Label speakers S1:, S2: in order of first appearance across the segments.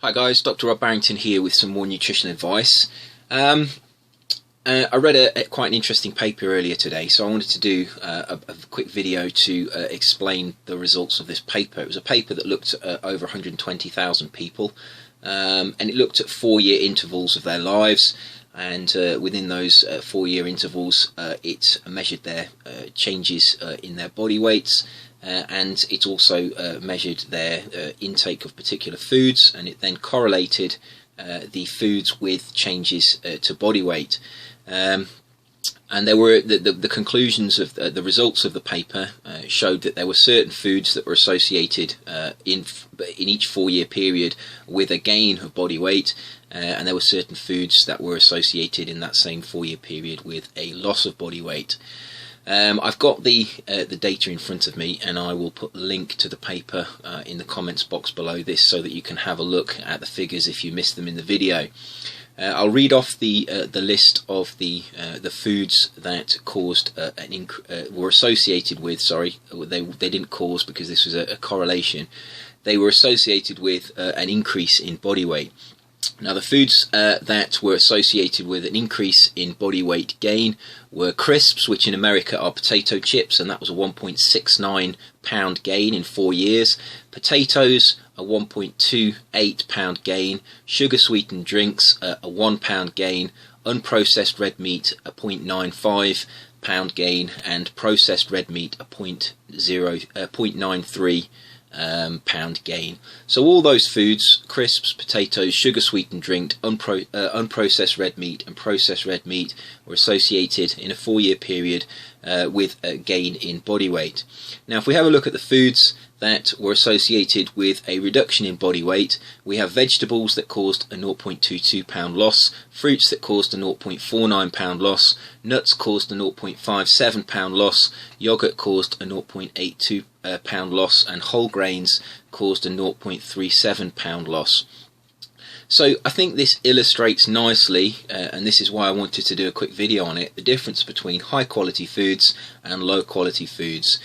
S1: Hi guys, Dr. Rob Barrington here with some more nutrition advice. I read quite an interesting paper earlier today, so I wanted to do a quick video to explain the results of this paper. It was a paper that looked at over 120,000 people, and it looked at 4-year intervals of their lives, and within those 4-year intervals it measured their changes in their body weights. And it also measured their intake of particular foods, and it then correlated the foods with changes to body weight. And there were the conclusions of the results of the paper showed that there were certain foods that were associated in each 4-year period with a gain of body weight, and there were certain foods that were associated in that same 4-year period with a loss of body weight. I've got the data in front of me, and I will put the link to the paper in the comments box below this so that you can have a look at the figures if you missed them in the video. I'll read off the list of the foods that caused were associated with. Sorry, they didn't cause, because this was a correlation. They were associated with an increase in body weight. Now, the foods that were associated with an increase in body weight gain were crisps, which in America are potato chips, and that was a 1.69 pound gain in 4 years. Potatoes, a 1.28 pound gain. Sugar sweetened drinks, a 1 pound gain. Unprocessed red meat, a 0.95 pound gain, and processed red meat, a 0.93 pound gain. So all those foods, crisps, potatoes, sugar sweetened drink, unprocessed red meat and processed red meat, were associated in a 4-year period with a gain in body weight. Now, if we have a look at the foods that were associated with a reduction in body weight, we have vegetables that caused a 0.22 pound loss, fruits that caused a 0.49 pound loss, nuts caused a 0.57 pound loss, yogurt caused a 0.82 pound loss, and whole grains caused a 0.37 pound loss. So I think this illustrates nicely, and this is why I wanted to do a quick video on it, the difference between high quality foods and low quality foods.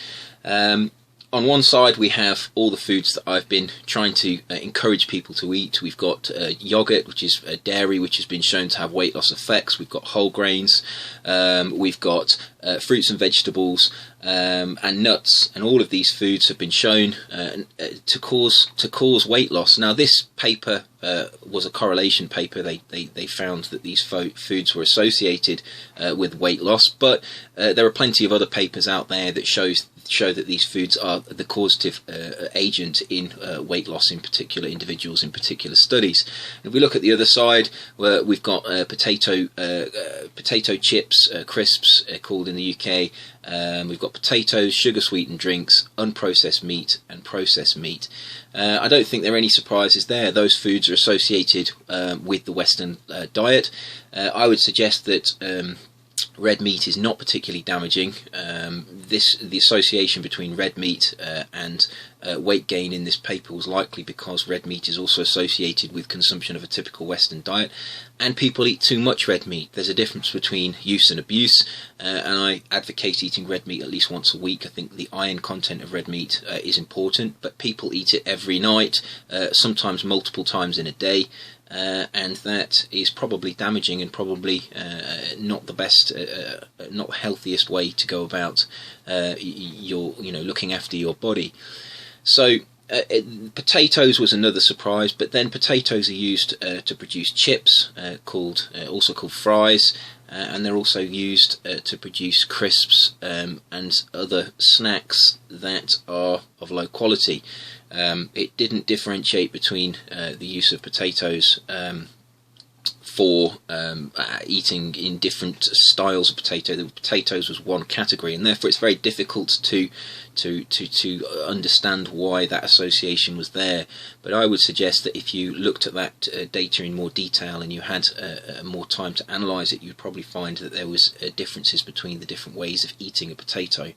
S1: On one side we have all the foods that I've been trying to encourage people to eat. We've got yogurt, which is dairy, which has been shown to have weight loss effects. We've got whole grains, we've got fruits and vegetables, and nuts, and all of these foods have been shown to cause weight loss. Now, this paper was a correlation paper. They found that these foods were associated with weight loss, but there are plenty of other papers out there that show that these foods are the causative agent in weight loss in particular individuals, in particular studies. If we look at the other side, where we've got potato chips, crisps called in the UK. We've got potatoes, sugar sweetened drinks, unprocessed meat, and processed meat. I don't think there are any surprises there. Those foods are associated with the Western diet. I would suggest that red meat is not particularly damaging. The association between red meat and weight gain in this paper was likely because red meat is also associated with consumption of a typical Western diet, and people eat too much red meat. There's a difference between use and abuse, and I advocate eating red meat at least once a week. I think the iron content of red meat is important, but people eat it every night, sometimes multiple times in a day. And that is probably damaging, and probably not the best, not the healthiest way to go about looking after your body. So potatoes was another surprise, but then potatoes are used to produce chips, also called fries, and they're also used to produce crisps and other snacks that are of low quality. It didn't differentiate between the use of potatoes for eating in different styles of potato. The potatoes was one category, and therefore it's very difficult to understand why that association was there. But I would suggest that if you looked at that data in more detail and you had more time to analyse it, you'd probably find that there was differences between the different ways of eating a potato.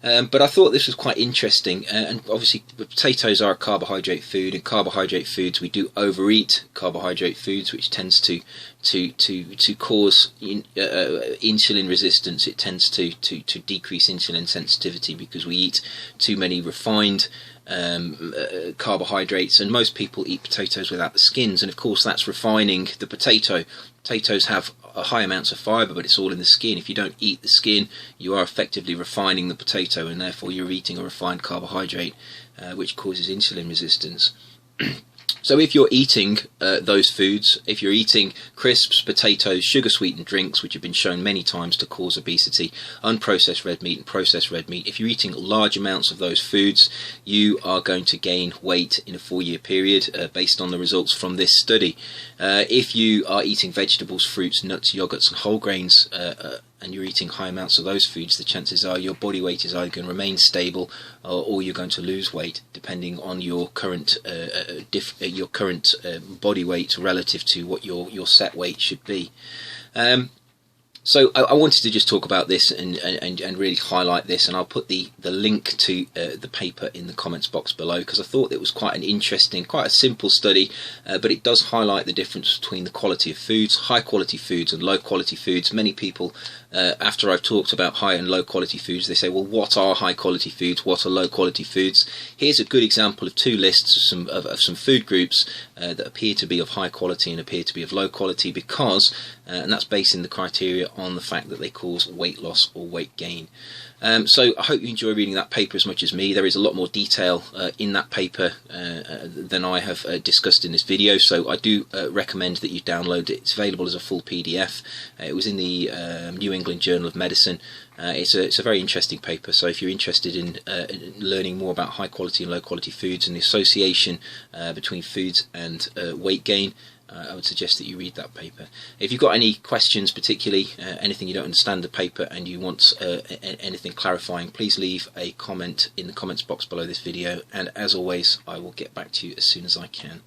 S1: But I thought this was quite interesting, and obviously potatoes are a carbohydrate food, and carbohydrate foods, we do overeat carbohydrate foods, which tends to cause insulin resistance. It tends to decrease insulin sensitivity because we eat too many refined carbohydrates, and most people eat potatoes without the skins, and of course that's refining the potato. Potatoes have high amounts of fibre, but it's all in the skin. If you don't eat the skin, you are effectively refining the potato, and therefore you're eating a refined carbohydrate, which causes insulin resistance. So if you're eating those foods, if you're eating crisps, potatoes, sugar-sweetened drinks, which have been shown many times to cause obesity, unprocessed red meat and processed red meat, if you're eating large amounts of those foods, you are going to gain weight in a 4-year period based on the results from this study. If you are eating vegetables, fruits, nuts, yogurts and whole grains, and you're eating high amounts of those foods, the chances are your body weight is either going to remain stable or you're going to lose weight, depending on your current body weight relative to what your set weight should be. So I wanted to just talk about this and really highlight this, and I'll put the link to the paper in the comments box below, because I thought it was quite an interesting, quite a simple study, but it does highlight the difference between the quality of foods, high quality foods and low quality foods. Many people, after I've talked about high and low quality foods, they say, well, what are high quality foods, what are low quality foods? Here's a good example of two lists of some food groups that appear to be of high quality and appear to be of low quality, because and that's basing the criteria on the fact that they cause weight loss or weight gain. So I hope you enjoy reading that paper as much as me. There is a lot more detail in that paper than I have discussed in this video, so I do recommend that you download it. It's available as a full PDF. It was in the New England Journal of Medicine. It's a very interesting paper, so if you're interested in learning more about high quality and low quality foods and the association between foods and weight gain, I would suggest that you read that paper. If you've got any questions, particularly anything you don't understand the paper and you want anything clarifying, please leave a comment in the comments box below this video, and as always I will get back to you as soon as I can.